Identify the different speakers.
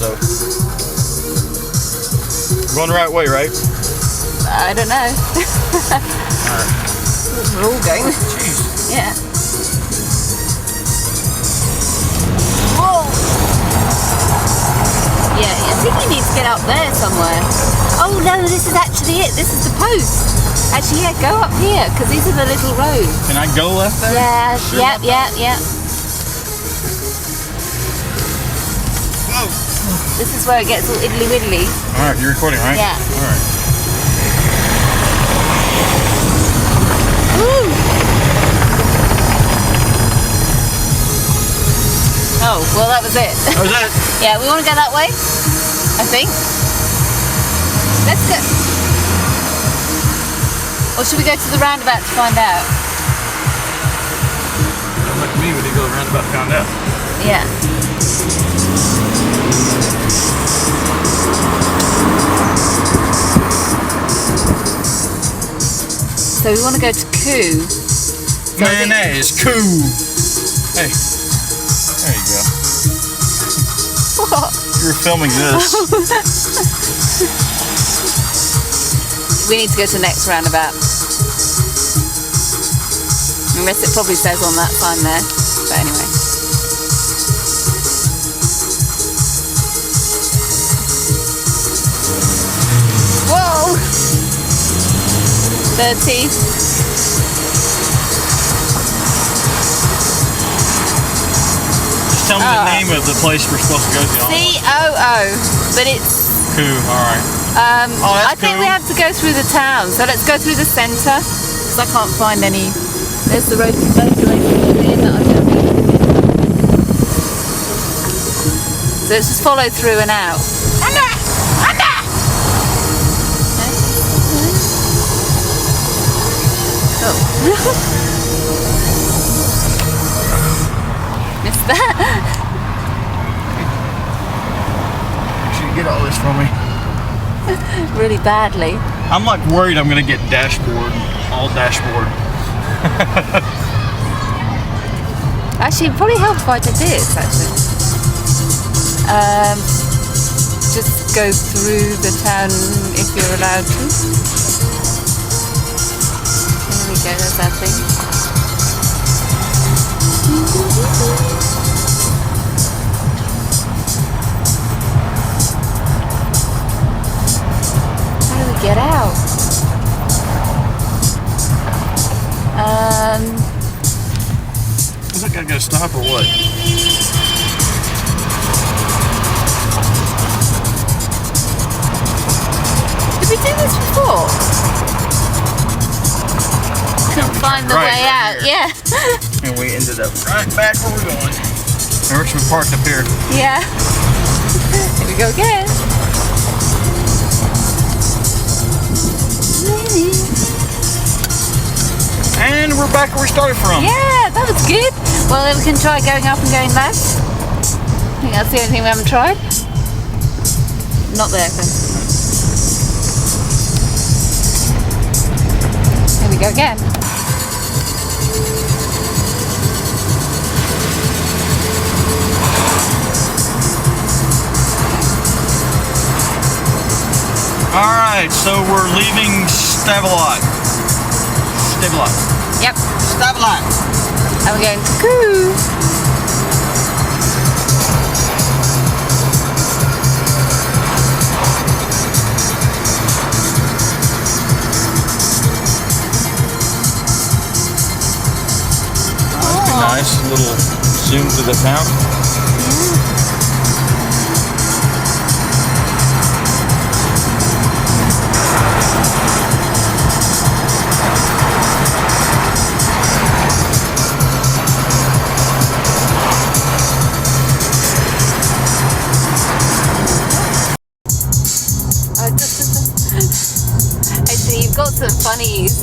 Speaker 1: so. Going the right way, right?
Speaker 2: I don't know.
Speaker 1: Alright.
Speaker 2: We're all going.
Speaker 1: Jeez.
Speaker 2: Yeah. Whoa! Yeah, I think you need to get up there somewhere. Oh no, this is actually it. This is the post. Actually, yeah, go up here, because these are the little roads.
Speaker 1: Can I go left there?
Speaker 2: Yeah,
Speaker 1: Sure
Speaker 2: yeah.
Speaker 1: Whoa.
Speaker 2: This is where it gets all idly widdly.
Speaker 1: Alright, you're recording, right?
Speaker 2: Yeah.
Speaker 1: Alright.
Speaker 2: Woo! Oh, well that was it.
Speaker 1: That was it.
Speaker 2: Yeah, we want to go that way, I think. Let's go. Or should we go to the roundabout to find out?
Speaker 1: Sounds like me when you go around about found out.
Speaker 2: Yeah. So we want to go to Coo. So
Speaker 1: Mayonnaise, Coo. Hey, there you go.
Speaker 2: what?
Speaker 1: You were filming this.
Speaker 2: We need to go to the next roundabout. Unless it probably says on that sign there. But anyway. Whoa! 30.
Speaker 1: Just tell me the name of the place we're supposed to go to.
Speaker 2: C-O-O. But it's...
Speaker 1: Coo, alright.
Speaker 2: I think
Speaker 1: cool.
Speaker 2: we have to go through the town. So let's go through the centre. Because I can't find any... There's the road that goes away from the inn that I don't think. So let's just follow through and out. Anna! Oh. Missed that.
Speaker 1: Should get all this from me.
Speaker 2: Really badly.
Speaker 1: I'm like worried I'm gonna get dashboard, all dashboard.
Speaker 2: Actually, it probably helps if I did this, actually. Just go through the town if you're allowed to. There we go, there's that thing. How do we get out?
Speaker 1: Is that guy gonna stop or what?
Speaker 2: Did we do this before? Couldn't find the way out.
Speaker 1: Here.
Speaker 2: Yeah.
Speaker 1: And we ended up right back where we're going. And we're just parked up here.
Speaker 2: Yeah. Here we go again.
Speaker 1: And we're back where we started from.
Speaker 2: Yeah, that was good. Well, then we can try going up and going back. I think that's the only thing we haven't tried. Not there, then. Here we go again.
Speaker 1: Alright, so we're leaving Stavelot.
Speaker 2: Yep.
Speaker 1: Stavelot.
Speaker 2: And we're going to Coo.
Speaker 1: That'd be nice. A little zoom through the town.
Speaker 2: Actually, you've got some funnies.